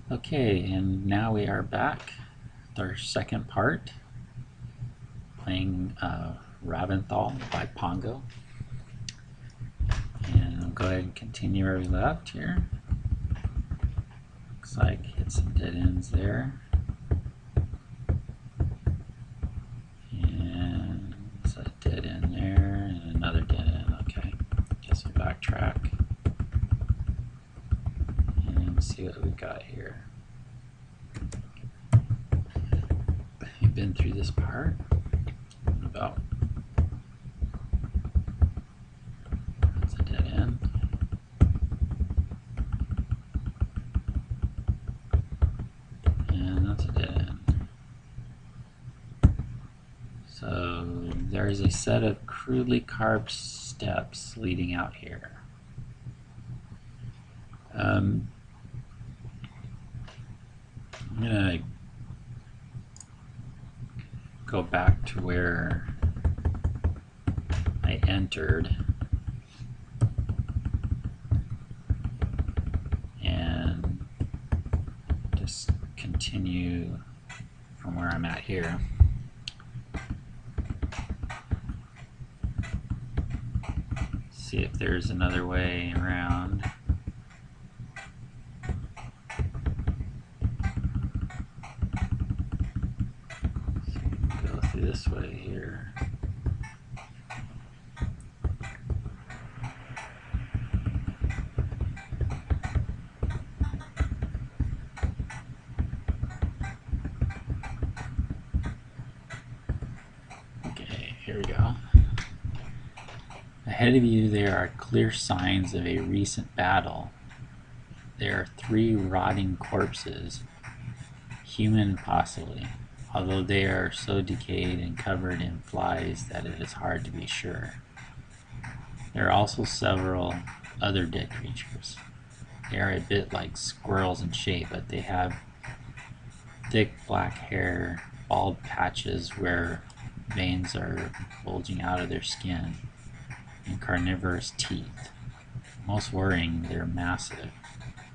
Okay, and now we are back with our second part, playing Raventhal by Pongo. And I'll go ahead and continue where we left here. Looks like hit some dead ends there. And there's a dead end there, and another dead end. Okay, guess we'll backtrack and see what we got here. You've been through this part. What about? That's a dead end. And that's a dead end. So there's a set of crudely carved steps leading out here. I'm gonna go back to where I entered and just continue from where I'm at here. See if there's another way around. So we can go through this way here. Okay, here we go. Ahead of you there are clear signs of a recent battle. There are 3 rotting corpses, human possibly, although they are so decayed and covered in flies that it is hard to be sure. There are also several other dead creatures. They are a bit like squirrels in shape, but they have thick black hair, bald patches where veins are bulging out of their skin, and carnivorous teeth. Most worrying, they're massive.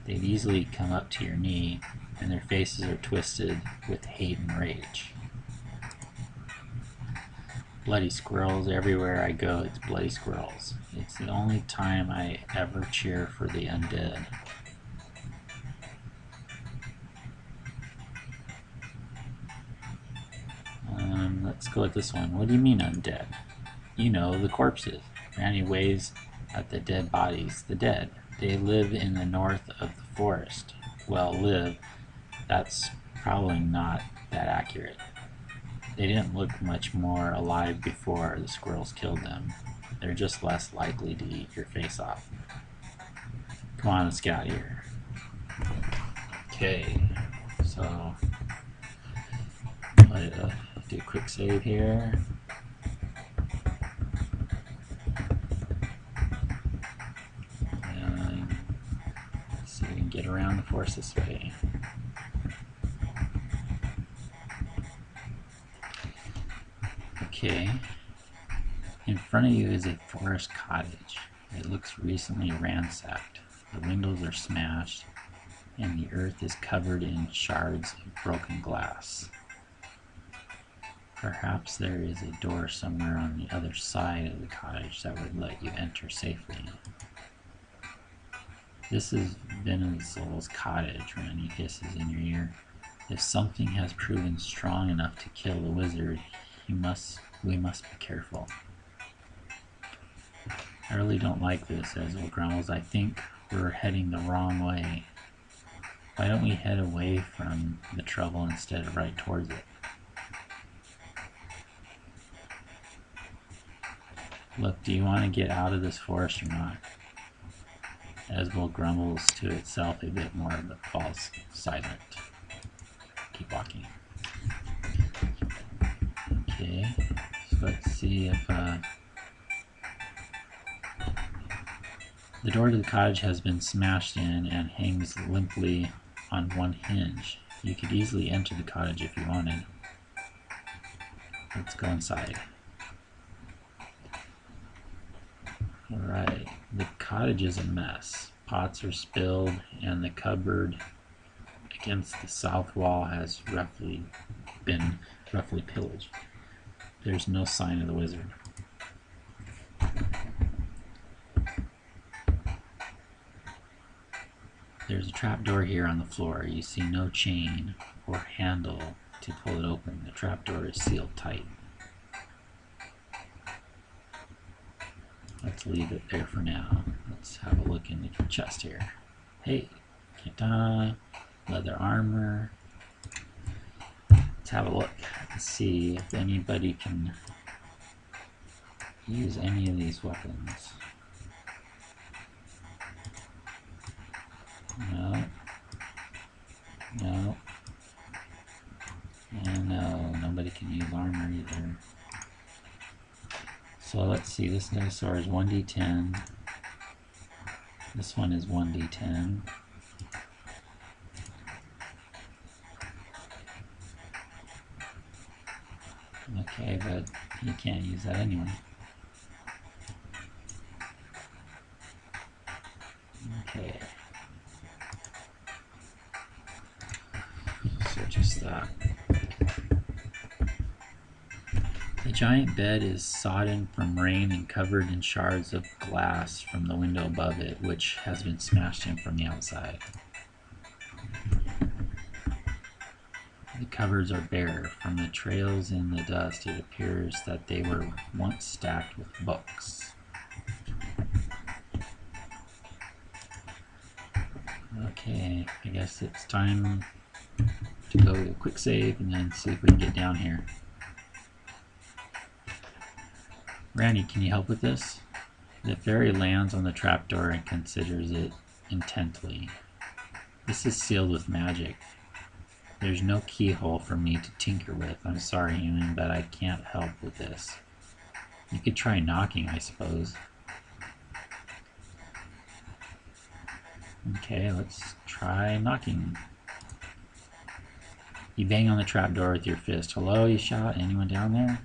They'd easily come up to your knee, and their faces are twisted with hate and rage. Bloody squirrels, everywhere I go it's bloody squirrels. It's the only time I ever cheer for the undead. Let's go with this one. What do you mean undead? You know, the corpses. Randy waves at the dead bodies. The dead. They live in the north of the forest. Well, live. That's probably not that accurate. They didn't look much more alive before the squirrels killed them. They're just less likely to eat your face off. Come on, let's get out of here. Okay, so do a quick save here. And let's see if we can get around the forest this way. Okay, in front of you is a forest cottage. It looks recently ransacked. The windows are smashed and the earth is covered in shards of broken glass. Perhaps there is a door somewhere on the other side of the cottage that would let you enter safely. This is Venezuela's cottage, Randy hisses in your ear. If something has proven strong enough to kill the wizard, we must be careful. I really don't like this, Ezra grumbles. I think we're heading the wrong way. Why don't we head away from the trouble instead of right towards it? Look, do you want to get out of this forest or not? Esbel grumbles to itself a bit more, but falls silent. Keep walking. Okay, so let's see if the door to the cottage has been smashed in and hangs limply on one hinge. You could easily enter the cottage if you wanted. Let's go inside. Alright, the cottage is a mess. Pots are spilled and the cupboard against the south wall has been roughly pillaged. There's no sign of the wizard. There's a trapdoor here on the floor. You see no chain or handle to pull it open. The trapdoor is sealed tight. Let's leave it there for now. Let's have a look in the chest here. Hey, katana, leather armor. Let's have a look and see if anybody can use any of these weapons. No. No. And no, nobody can use armor either. So let's see, this dinosaur is 1d10. This one is 1d10. Okay, but you can't use that anyway. Okay. So just that. The giant bed is sodden from rain and covered in shards of glass from the window above it, which has been smashed in from the outside. The covers are bare. From the trails in the dust, it appears that they were once stacked with books. Okay, I guess it's time to go to a quick save and then see if we can get down here. Randy, can you help with this? The fairy lands on the trapdoor and considers it intently. This is sealed with magic. There's no keyhole for me to tinker with. I'm sorry, human, but I can't help with this. You could try knocking, I suppose. Okay, let's try knocking. You bang on the trapdoor with your fist. Hello, you shout. Anyone down there?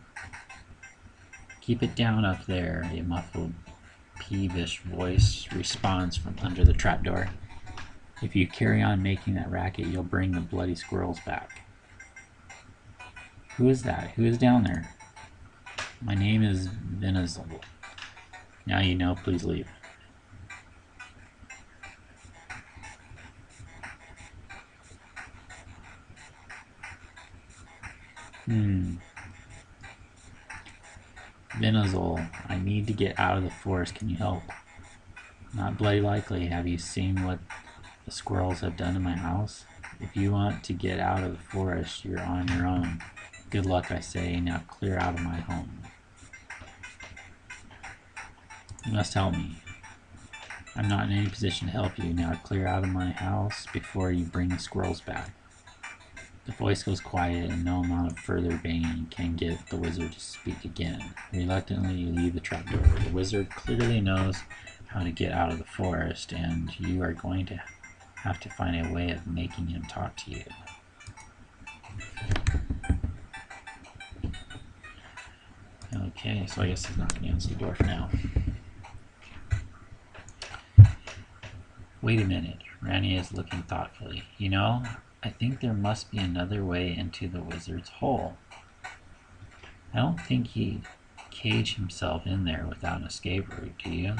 Keep it down up there, a muffled, peevish voice responds from under the trapdoor. If you carry on making that racket, you'll bring the bloody squirrels back. Who is that? Who is down there? My name is Raventhal. Now you know, please leave. Raventhal, I need to get out of the forest. Can you help? Not bloody likely. Have you seen what the squirrels have done to my house? If you want to get out of the forest, you're on your own. Good luck, I say. Now clear out of my home. You must help me. I'm not in any position to help you. Now clear out of my house before you bring the squirrels back. The voice goes quiet, and no amount of further banging can get the wizard to speak again. Reluctantly, you leave the trapdoor. The wizard clearly knows how to get out of the forest, and you are going to have to find a way of making him talk to you. Okay, so I guess he's not going to answer the door for now. Wait a minute. Rani is looking thoughtfully. You know, I think there must be another way into the wizard's hole. I don't think he'd cage himself in there without an escape route, do you?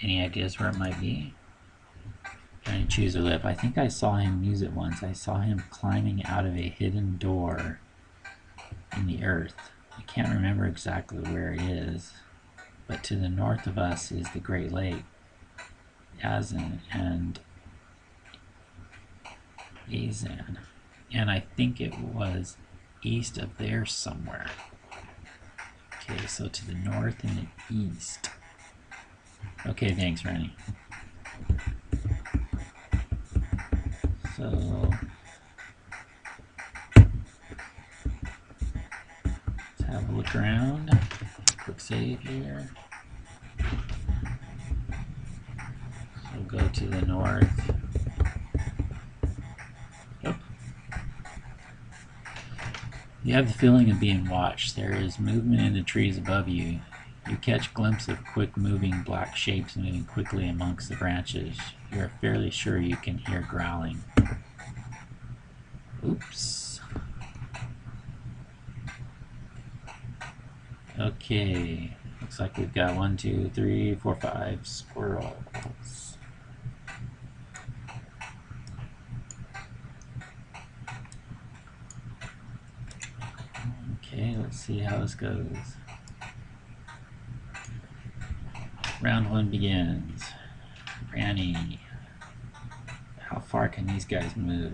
Any ideas where it might be? Trying to choose a lip. I think I saw him use it once. I saw him climbing out of a hidden door in the earth. I can't remember exactly where it is, but to the north of us is the Great Lake, Yazan, and Azan, and I think it was east of there somewhere. Okay, so to the north and the east. Okay, thanks, Rennie. So let's have a look around. Quick save here. So go to the north. You have the feeling of being watched. There is movement in the trees above you. You catch glimpses of quick-moving black shapes moving quickly amongst the branches. You are fairly sure you can hear growling. Oops. Okay. Looks like we've got 1, 2, 3, 4, 5 squirrels. Okay, let's see how this goes. Round 1 begins. Granny. How far can these guys move?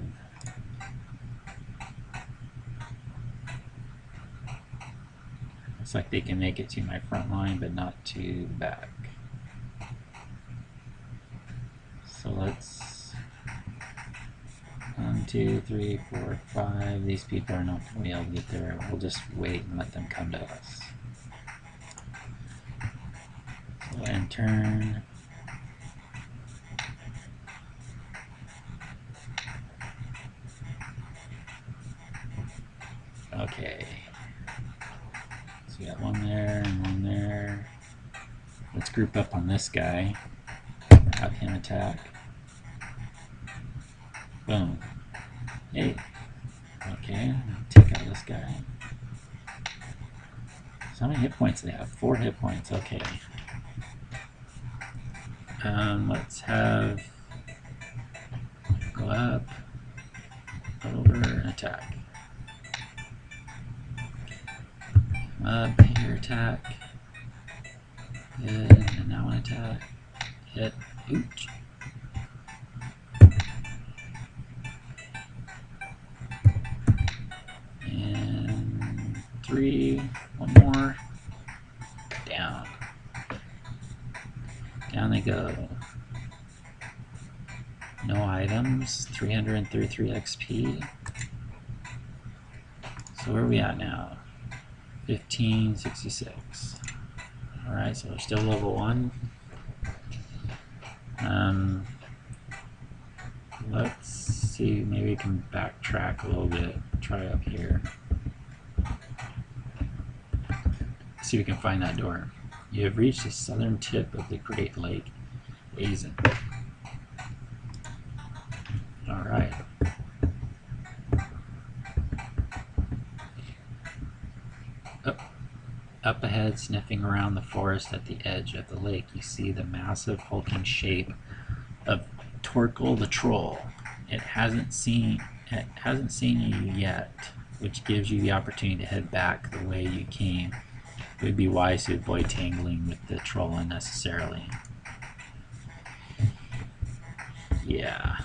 Looks like they can make it to my front line, but not to the back. So let's 1, 2, 3, 4, 5. These people are not going to be able to get there. We'll just wait and let them come to us. So end turn. Okay. So we got one there and one there. Let's group up on this guy. Have him attack. Boom. Hey. Okay, take out this guy. So how many hit points do they have? 4 hit points. Okay. Let's have go up, over, and attack. Up, here, attack. Hit, and now an attack. Hit. Ooch. And 3. One more. Down. Down they go. No items. 333 XP. So where are we at now? 1566. Alright, so we're still level 1. Let's see, maybe we can backtrack a little bit. Try up here. See if we can find that door. You have reached the southern tip of the Great Lake Basin. Alright. Up ahead, sniffing around the forest at the edge of the lake, you see the massive hulking shape of Torkel the Troll. It hasn't seen you yet, which gives you the opportunity to head back the way you came. It would be wise to avoid tangling with the troll unnecessarily. Yeah.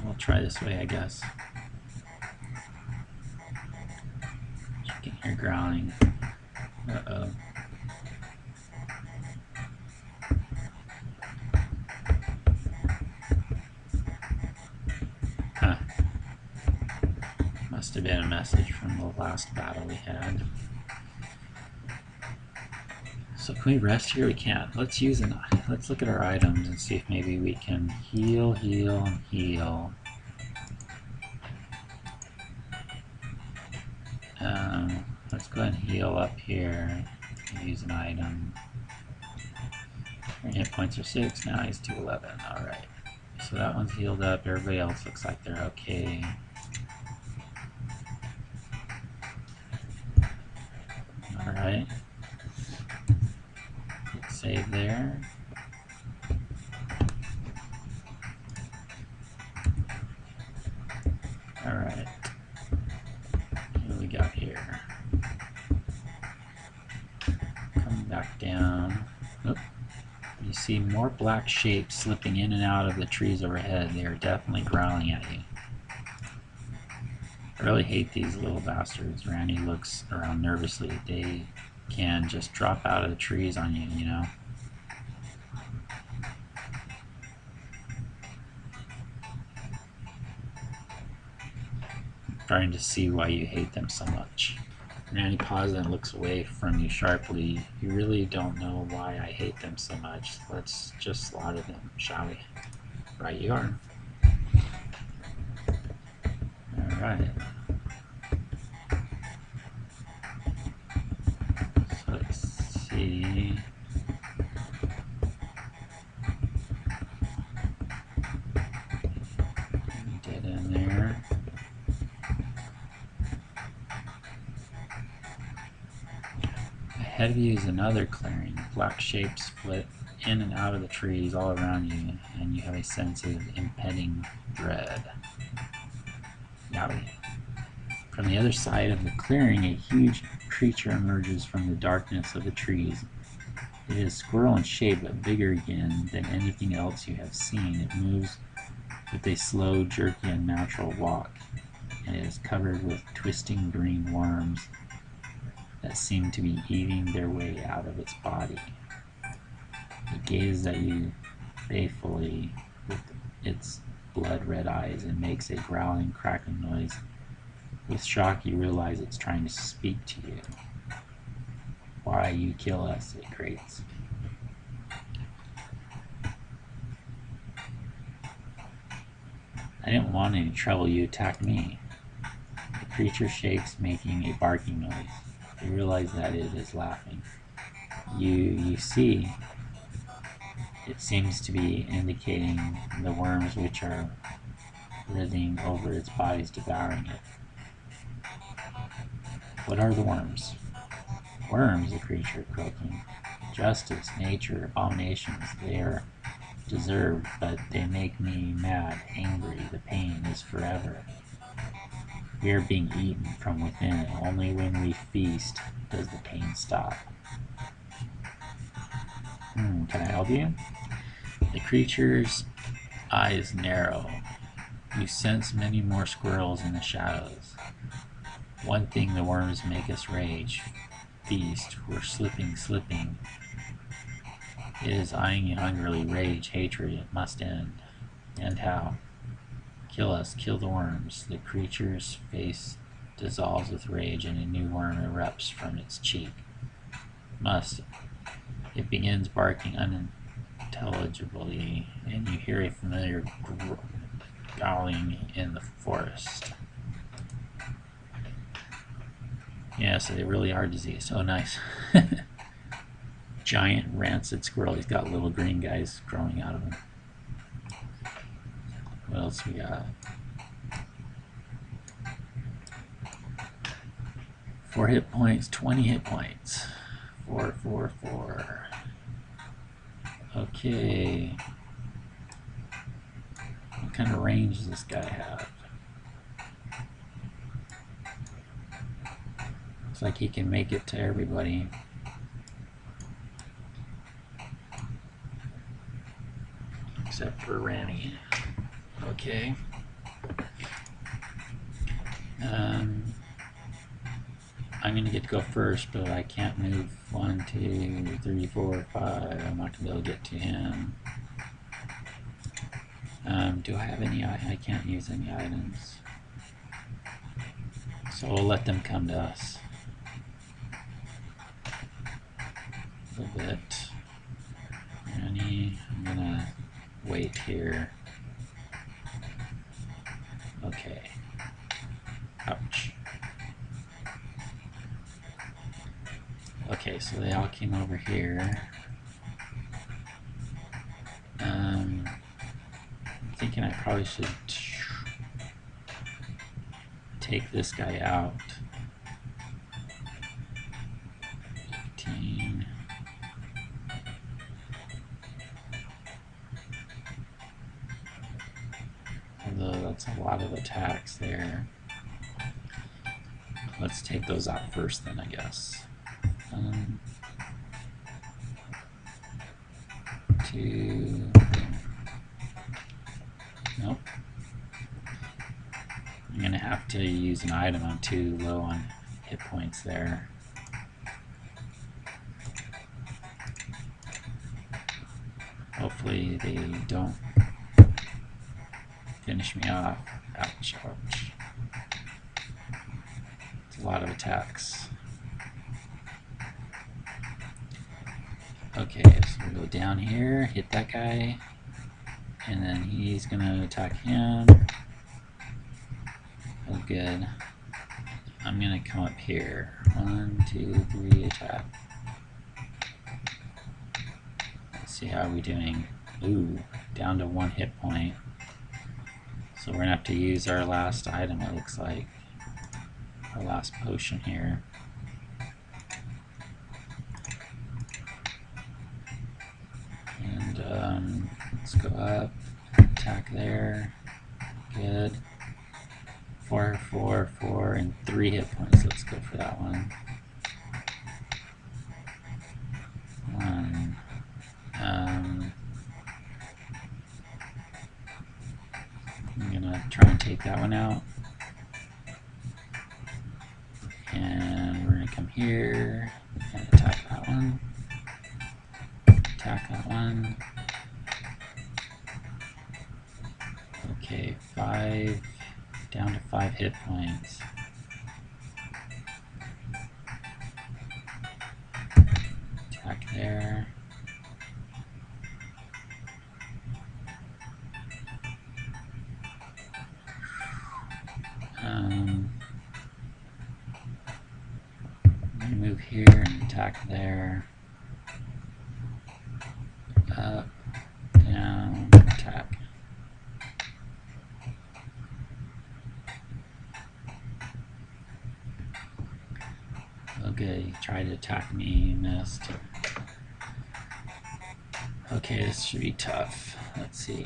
We'll try this way, I guess. You can hear growling. Uh-oh. Huh. Must have been a message from the last battle we had. So can we rest here? We can't. Let's look at our items and see if maybe we can heal, heal, and heal. Let's go ahead and heal up here. Use an item. Our hit points are 6, now he's 211. Alright. So that one's healed up. Everybody else looks like they're okay. Alright. Save there. Alright. What do we got here? Coming back down. Oop. You see more black shapes slipping in and out of the trees overhead. They are definitely growling at you. I really hate these little bastards. Randy looks around nervously. They can just drop out of the trees on you, you know? Trying to see why you hate them so much. Randy pauses and looks away from you sharply. You really don't know why I hate them so much. Let's just slaughter them, shall we? Right you are. Alright. Ahead of you is another clearing. Black shapes split in and out of the trees all around you, and you have a sense of impending dread. Yowie. From the other side of the clearing, a huge creature emerges from the darkness of the trees. It is squirrel in shape, but bigger again than anything else you have seen. It moves with a slow, jerky, unnatural walk, and it is covered with twisting green worms that seem to be eating their way out of its body. It gazes at you balefully with its blood-red eyes and makes a growling, crackling noise. With shock, you realize it's trying to speak to you. Why you kill us, it grates. I didn't want any trouble, you attacked me. The creature shakes, making a barking noise. You realize that it is laughing. You see, it seems to be indicating the worms which are writhing over its body, devouring it. What are the worms? Worms, the creature croaking. Justice, nature, abominations, they are deserved, but they make me mad, angry. The pain is forever. We are being eaten from within. Only when we feast does the pain stop. Can I help you? The creature's eyes narrow. You sense many more squirrels in the shadows. One thing the worms make us rage. Feast. We're slipping. It is eyeing you hungrily. Rage, hatred, it must end. And how? Kill us, kill the worms. The creature's face dissolves with rage and a new worm erupts from its cheek. Must. It begins barking unintelligibly, and you hear a familiar growling in the forest. Yeah, so they really are diseased. Oh, nice. Giant rancid squirrel. He's got little green guys growing out of him. What else we got? 4 hit points, 20 hit points. 4, 4, 4. Okay. What kind of range does this guy have? Looks like he can make it to everybody. Except for Ranny. Okay. I'm gonna get to go first, but I can't move 1, 2, 3, 4, 5. I'm not gonna be able to get to him. Do I have any? I can't use any items. So we'll let them come to us. A little bit. Ranny, I'm gonna wait here. Okay. Ouch. Okay, so they all came over here. I'm thinking I probably should take this guy out. 18. Although that's a lot of attacks there. Let's take those out first then, I guess. 2. Nope. I'm gonna have to use an item. I'm too low on hit points there. Hopefully they don't finish me off. Ouch, ouch. It's a lot of attacks. Okay, so we go down here, hit that guy, and then he's gonna attack him. Oh, good. I'm gonna come up here. 1, 2, 3, attack. Let's see how we're doing. Ooh, down to 1 hit point. So we're gonna have to use our last item, it looks like. Our last potion here. Let's go up, attack there. Good. 4, 4, 4, and 3 hit points. Let's go for that one. 1. I'm gonna try and take that one out. And we're gonna come here and attack that one. Attack that one. Okay, 5, down to 5 hit points. Attack there. I'm gonna move here and attack there. Up, down, attack. Okay, he tried to attack me, missed. Okay, this should be tough. Let's see.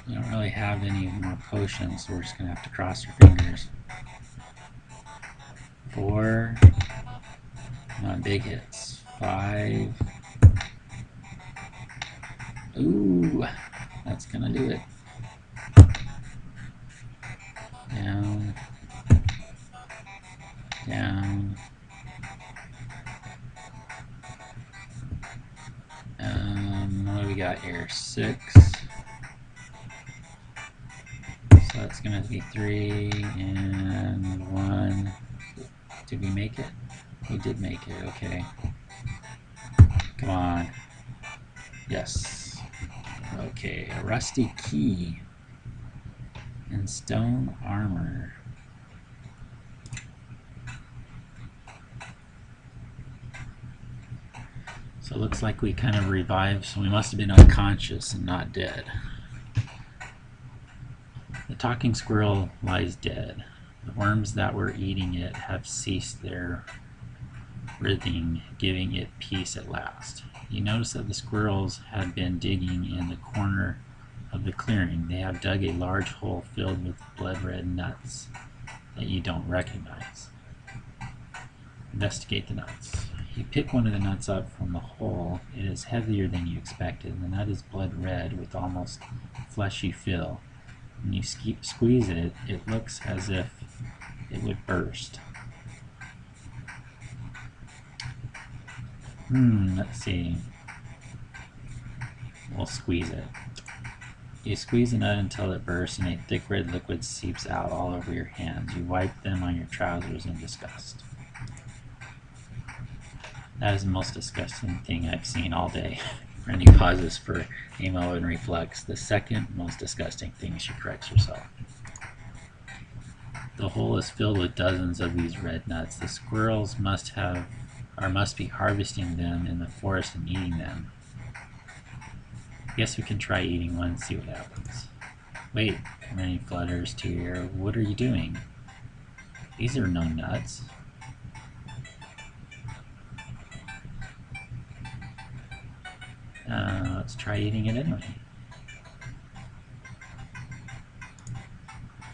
We don't really have any more potions, so we're just going to have to cross your fingers. 4. Not big hits. 5. Ooh, that's going to do it. Down. Down. What do we got here? 6. So that's going to be 3 and 1. Did we make it? We did make it, okay. Come on. Yes. Okay, a rusty key and stone armor. So it looks like we kind of revived, so we must have been unconscious and not dead. The talking squirrel lies dead. The worms that were eating it have ceased their writhing, giving it peace at last. You notice that the squirrels had been digging in the corner of the clearing. They have dug a large hole filled with blood-red nuts that you don't recognize. Investigate the nuts. You pick one of the nuts up from the hole. It is heavier than you expected. The nut is blood red with almost fleshy fill. When you squeeze it, it looks as if it would burst. Let's see. We'll squeeze it. You squeeze the nut until it bursts and a thick red liquid seeps out all over your hands. You wipe them on your trousers in disgust. That is the most disgusting thing I've seen all day. Randy pauses for ammo and reflex. The second most disgusting thing, she corrects herself. The hole is filled with dozens of these red nuts. The squirrels must be harvesting them in the forest and eating them. I guess we can try eating one and see what happens. Wait, Randy flutters to your ear. What are you doing? These are no nuts. Let's try eating it anyway.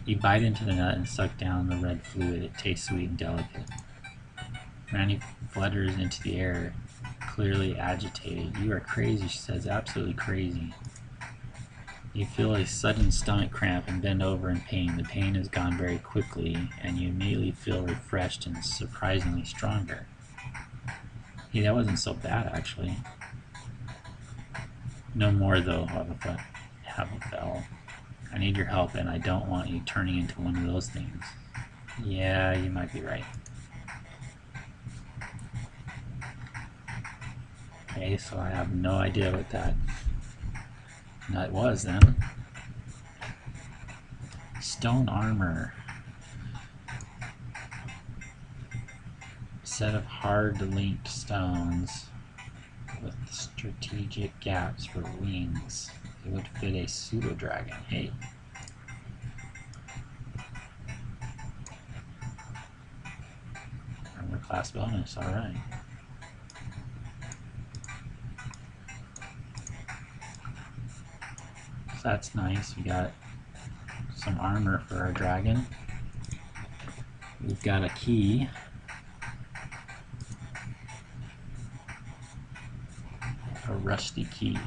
You bite into the nut and suck down the red fluid. It tastes sweet and delicate. Randy flutters into the air, clearly agitated. You are crazy, she says, absolutely crazy. You feel a sudden stomach cramp and bend over in pain. The pain has gone very quickly, and you immediately feel refreshed and surprisingly stronger. Hey, that wasn't so bad, actually. No more, though, Raventhal. I need your help, and I don't want you turning into one of those things. Yeah, you might be right. Okay, so I have no idea what that nut was then. Stone armor. Set of hard-linked stones with strategic gaps for wings. It would fit a pseudo-dragon. Hey. Armor class bonus, alright. that's nice. We got some armor for our dragon. We've got a key. A rusty key.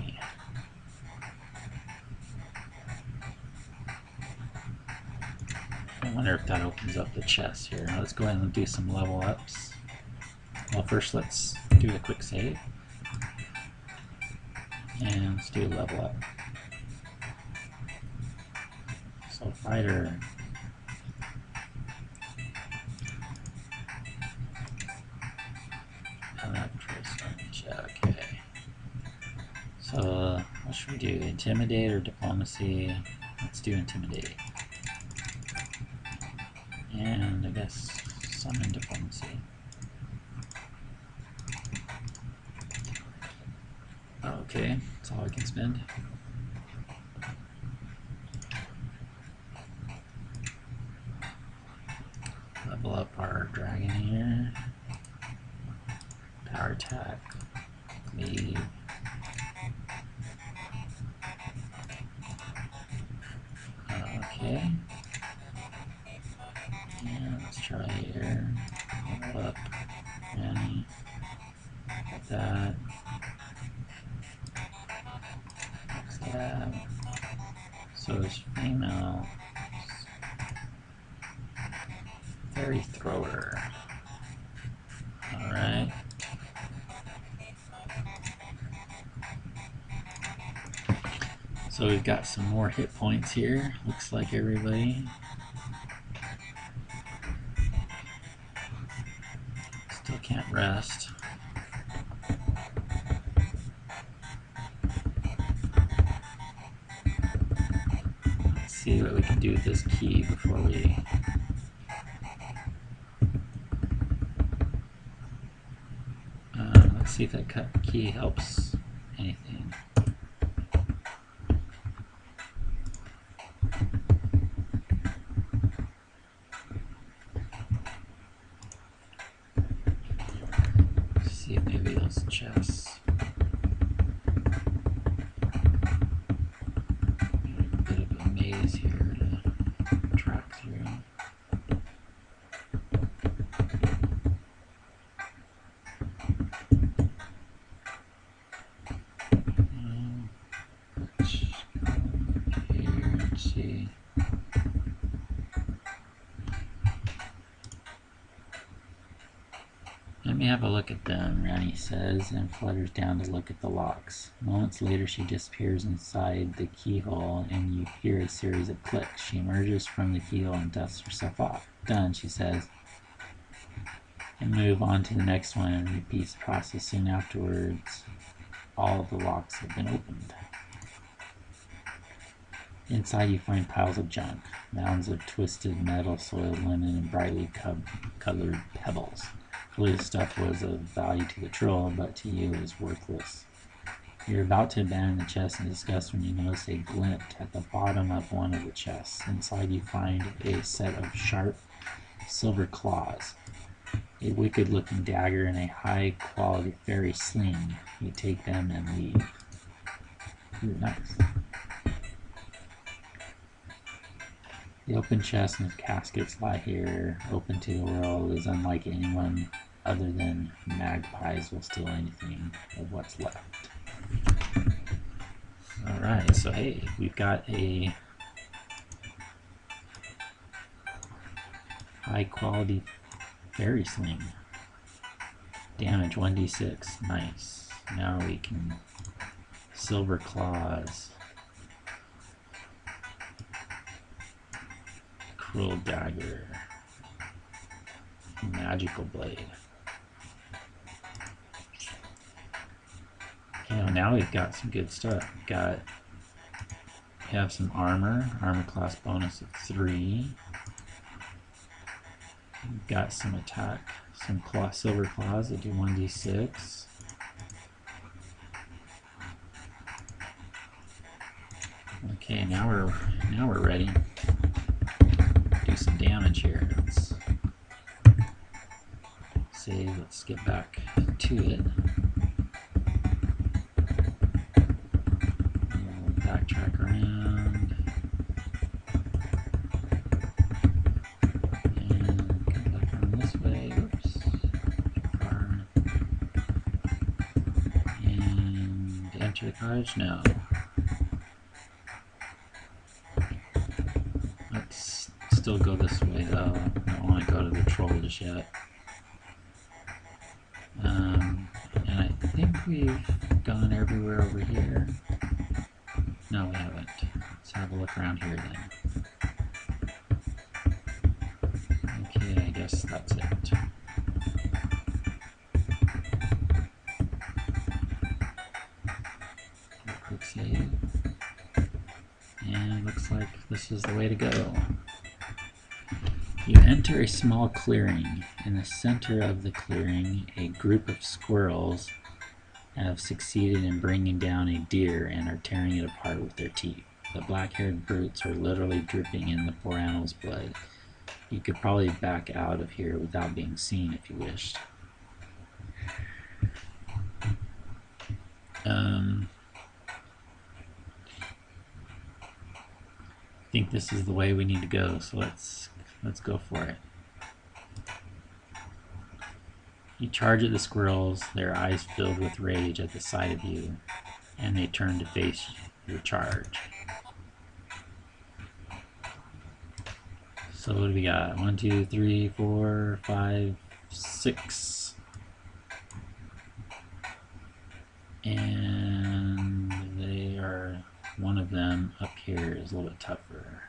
I wonder if that opens up the chest here. Now let's go ahead and do some level ups. Well, first let's do a quick save. And let's do a level up. So fighter. Okay. So what should we do? Intimidate or diplomacy? Let's do intimidate. And I guess summon diplomacy. Okay, that's all I can spend. Level up our dragon here. Power attack. Leave. Okay. And let's try here. Level up. Annie. Like that. Stab. So it's female. Fairy thrower. Alright. So we've got some more hit points here. Looks like everybody. Still can't rest. Let's see what we can do with this key before we... let's see if that key helps anything. See if maybe those chests. A bit of a maze here to track through. Let me have a look at them, Rani says, and flutters down to look at the locks. Moments later, she disappears inside the keyhole, and you hear a series of clicks. She emerges from the keyhole and dusts herself off. Done, she says, and move on to the next one and repeats the process. Soon afterwards, all of the locks have been opened. Inside, you find piles of junk, mounds of twisted metal, soiled linen, and brightly colored pebbles. Clearly the stuff was of value to the troll, but to you it was worthless. You're about to abandon the chest in disgust when you notice a glint at the bottom of one of the chests. Inside you find a set of sharp silver claws, a wicked-looking dagger, and a high-quality fairy sling. You take them and leave. Ooh, nice. The open chests and caskets lie here, open to the world, is unlike anyone other than magpies will steal anything of what's left. Alright, so hey, we've got a high quality fairy sling. Damage 1d6, nice. Now we can silver claws. Cruel dagger. Magical blade. Okay, well now we've got some good stuff. We have some armor class bonus of 3. We've got some attack, some silver claws that do 1d6. Okay, now we're ready. Do some damage here. Let's save. Let's get back to it. We'll backtrack around. to the cottage? No. Let's still go this way though. I don't want to go to the troll just yet. And I think we've gone everywhere over here. No, we haven't. Let's have a look around here then. Okay, I guess that's it. Quick save. And looks like this is the way to go. You enter a small clearing. In the center of the clearing, a group of squirrels have succeeded in bringing down a deer and are tearing it apart with their teeth. The black-haired brutes are literally dripping in the poor animal's blood. You could probably back out of here without being seen if you wished. I think this is the way we need to go, so let's go for it. You charge at the squirrels, their eyes filled with rage at the sight of you, and they turn to face your charge. So what do we got? 1, 2, 3, 4, 5, 6. And they are, one of them up here is a little bit tougher.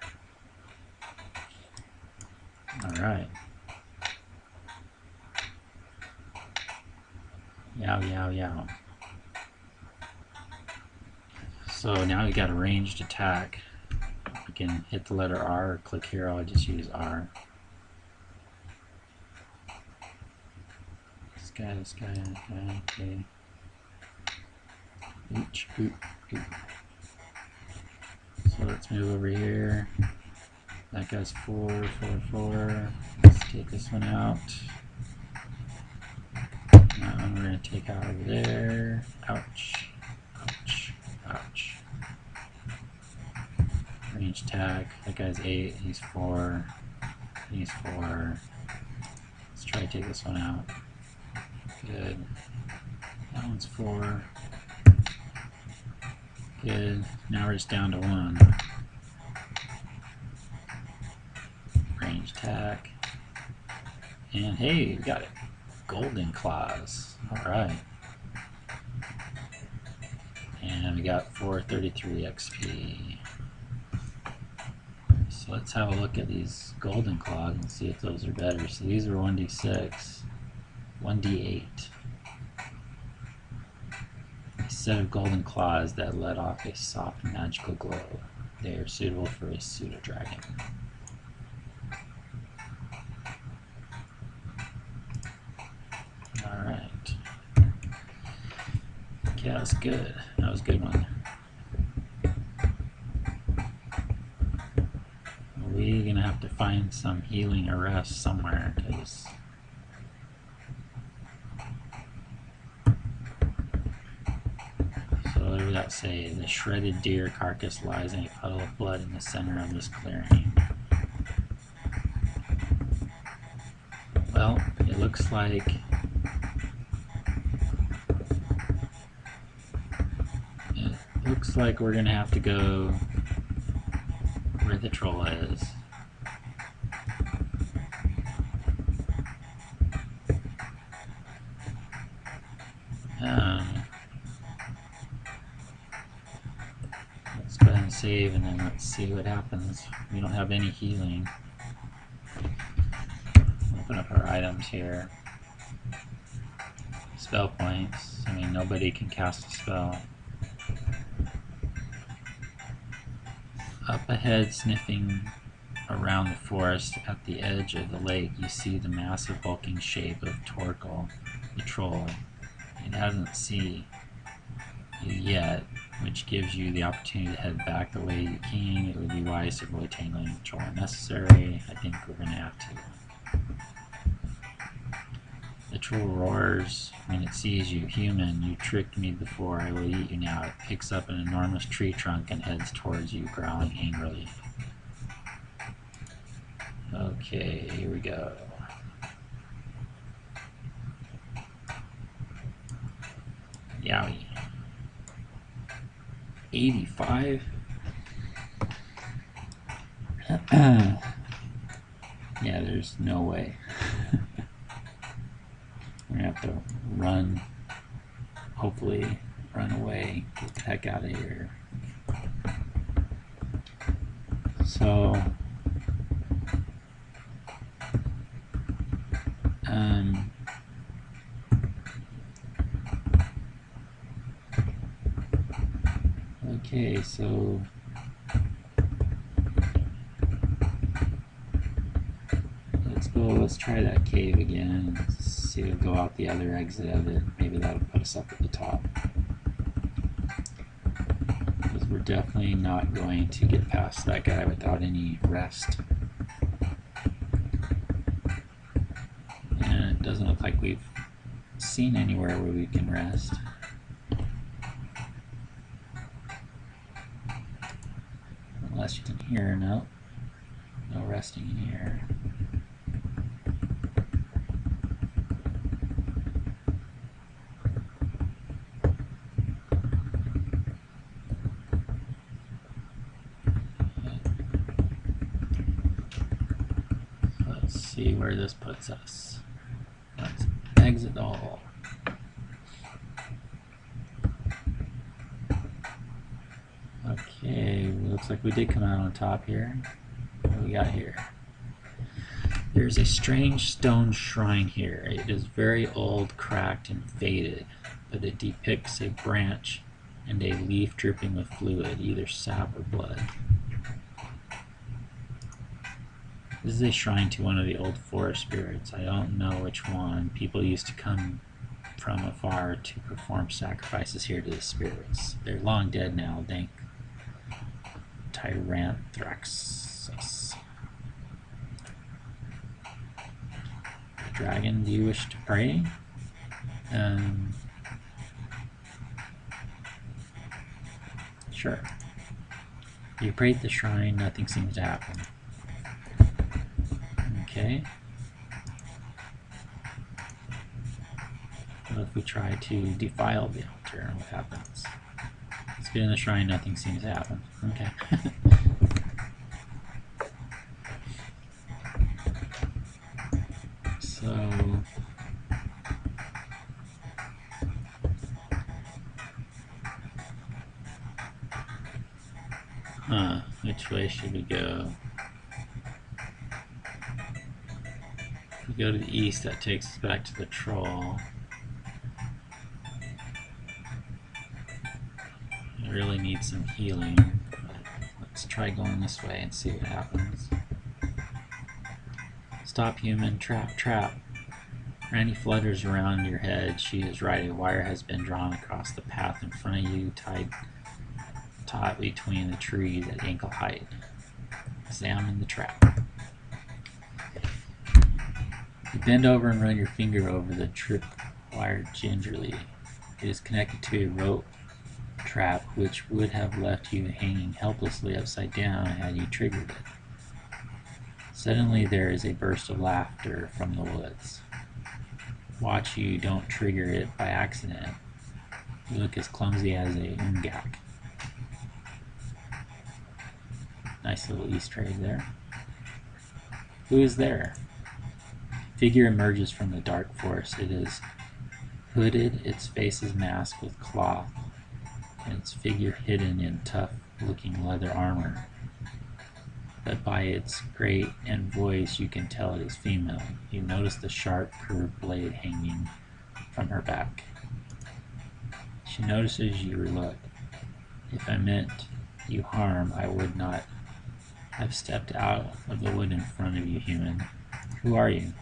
Alright. Yow, yow, yow. So now we got a ranged attack. We can hit the letter R or click here. I'll just use R. This guy, okay. Ooch, oop, oop. So let's move over here. That guy's 4, 4, 4. Let's take this one out. That one we're going to take out over there. Ouch, ouch, ouch. Range attack. That guy's 8. He's 4. He's 4. Let's try to take this one out. Good. That one's 4. Good. Now we're just down to 1. Range attack. And hey, we got it. Golden claws. Alright. And we got 433 XP. So let's have a look at these golden claws and see if those are better. So these are 1d6, 1d8. A set of golden claws that let off a soft magical glow. They are suitable for a pseudo-dragon. Alright. Okay, that was good. That was a good one. We're gonna have to find some healing or rest somewhere, because so what did that say? The shredded deer carcass lies in a puddle of blood in the center of this clearing. Well, it looks like we're gonna have to go where the troll is. Let's go ahead and save, and then let's see what happens. We don't have any healing. Open up our items here. Spell points. I mean, nobody can cast a spell. Up ahead, sniffing around the forest at the edge of the lake, you see the massive bulking shape of Torkel, the troll. It hasn't seen you yet, which gives you the opportunity to head back the way you came. It would be wise to avoid tangling the troll when necessary. I think we're going to have to. The troll roars when it sees you. Human, you tricked me before. I will eat you now. It picks up an enormous tree trunk and heads towards you, growling angrily. Okay, here we go. Yowie. 85? Yeah, there's no way. We're gonna have to run, hopefully run away, get the heck out of here. So, okay, so let's try that cave again. Let's see if we'll go out the other exit of it. Maybe that'll put us up at the top. Because we're definitely not going to get past that guy without any rest. And it doesn't look like we've seen anywhere where we can rest. Unless you can hear, no resting in here. Let's see where this puts us. Let's exit the hole. Okay, looks like we did come out on top here. What do we got here? There's a strange stone shrine here. It is very old, cracked, and faded, but it depicts a branch and a leaf dripping with fluid, either sap or blood. This is a shrine to one of the old forest spirits. I don't know which one. People used to come from afar to perform sacrifices here to the spirits. They're long dead now, thank Tyranthraxus. Dragon, do you wish to pray? Sure. You pray at the shrine, nothing seems to happen. Okay. What if we try to defile the altar? What happens? Let's get in the shrine, nothing seems to happen. Okay. So, which way should we go? If we go to the east, that takes us back to the troll. I really need some healing, but let's try going this way and see what happens. Stop, human. Trap, trap. Randy flutters around your head. She is right. A wire has been drawn across the path in front of you, tied taut between the trees at ankle height. Examine the trap. You bend over and run your finger over the trip wire gingerly. It is connected to a rope trap which would have left you hanging helplessly upside down had you triggered it. Suddenly there is a burst of laughter from the woods. Watch you don't trigger it by accident. You look as clumsy as a ungak. Nice little Easter egg there. Who is there? Figure emerges from the dark forest. It is hooded, its face is masked with cloth, and its figure hidden in tough-looking leather armor. But by its gait and voice you can tell it is female. You notice the sharp, curved blade hanging from her back. She notices your look. If I meant you harm, I would not have stepped out of the wood in front of you, human. Who are you?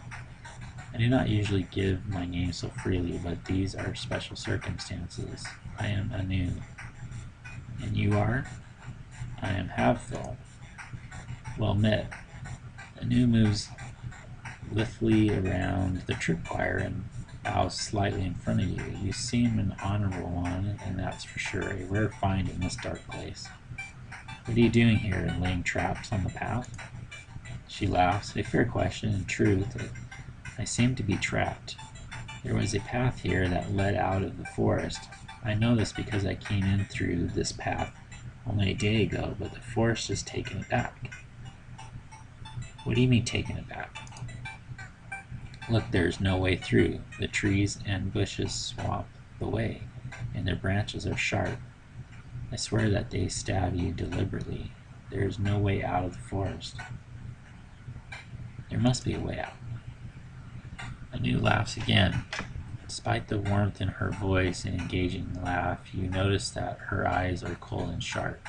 I do not usually give my name so freely, but these are special circumstances. I am Anu. And you are? I am Havthul. Well met. Anu moves lithely around the tripwire and bows slightly in front of you. You seem an honorable one, and that's for sure a rare find in this dark place. What are you doing here, laying traps on the path? She laughs. A fair question. In truth, I seem to be trapped. There was a path here that led out of the forest. I know this because I came in through this path only a day ago, but the forest has taken it back. What do you mean taking it back? Look, there's no way through. The trees and bushes swamp the way, and their branches are sharp. I swear that they stab you deliberately. There is no way out of the forest. There must be a way out. Anu laughs again. Despite the warmth in her voice and engaging laugh, you notice that her eyes are cold and sharp.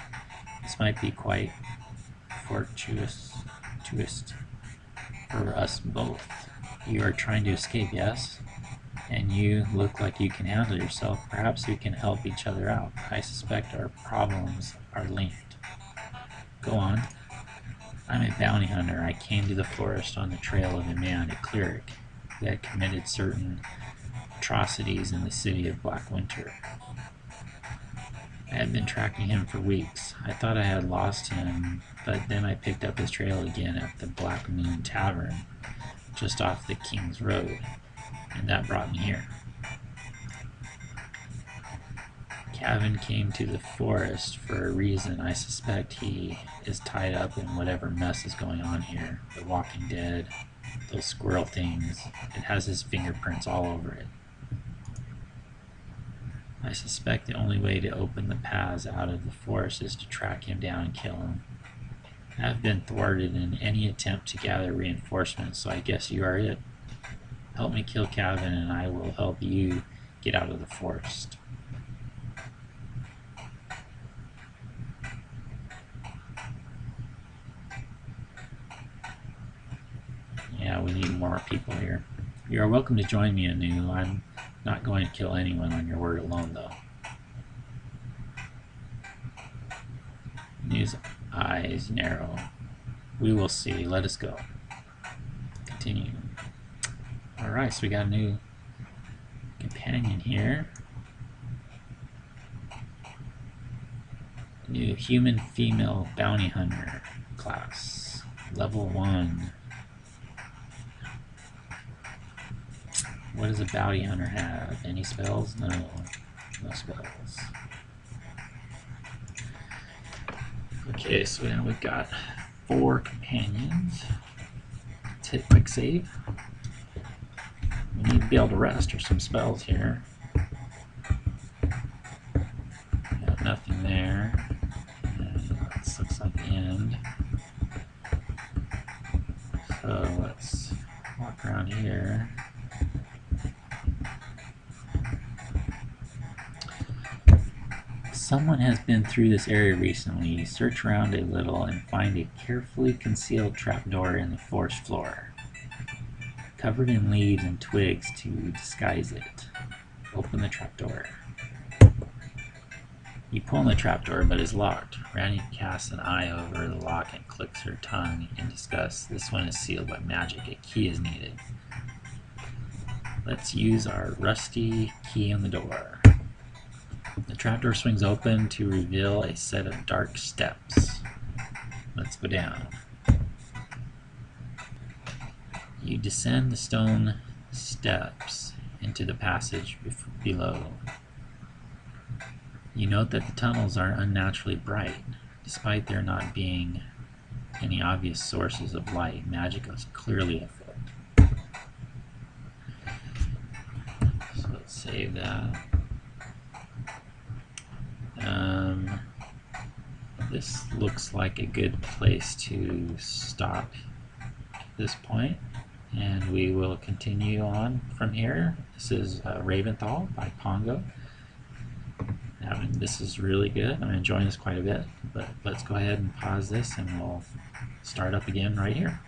This might be quite fortuitous for us both. You are trying to escape, yes? And you look like you can handle yourself. Perhaps we can help each other out. I suspect our problems are linked. Go on. I'm a bounty hunter. I came to the forest on the trail of a man, a cleric, that committed certain atrocities in the city of Black Winter. I had been tracking him for weeks. I thought I had lost him, but then I picked up his trail again at the Black Moon Tavern, just off the King's Road, and that brought me here. Cavan came to the forest for a reason. I suspect he is tied up in whatever mess is going on here. The Walking Dead, those squirrel things. It has his fingerprints all over it. I suspect the only way to open the paths out of the forest is to track him down and kill him. I have been thwarted in any attempt to gather reinforcements, so I guess you are it. Help me kill Cavan and I will help you get out of the forest. Yeah, we need more people here. You are welcome to join me, Anu. I'm not going to kill anyone on your word alone, though. Anu's eyes narrow. We will see. Let us go. Continue. Alright, so we got a new companion here. New human female bounty hunter class. Level 1. What does a bounty hunter have? Any spells? No. No spells. Okay, so now we've got 4 companions. Let's hit quick save. We need to be able to rest or some spells here. Got nothing there. And this looks like the end. So let's walk around here. Someone has been through this area recently. Search around a little and find a carefully concealed trapdoor in the forest floor, covered in leaves and twigs to disguise it. Open the trapdoor. You pull on the trapdoor, but it's locked. Randy casts an eye over the lock and clicks her tongue in disgust. This one is sealed by magic. A key is needed. Let's use our rusty key on the door. The trapdoor swings open to reveal a set of dark steps. Let's go down. You descend the stone steps into the passage below. You note that the tunnels are unnaturally bright. Despite there not being any obvious sources of light, magic is clearly afoot. So let's save that. This looks like a good place to stop at this point, and we will continue on from here. This is Raventhal by Pongo. This is really good. I'm enjoying this quite a bit, but let's go ahead and pause this and we'll start up again right here.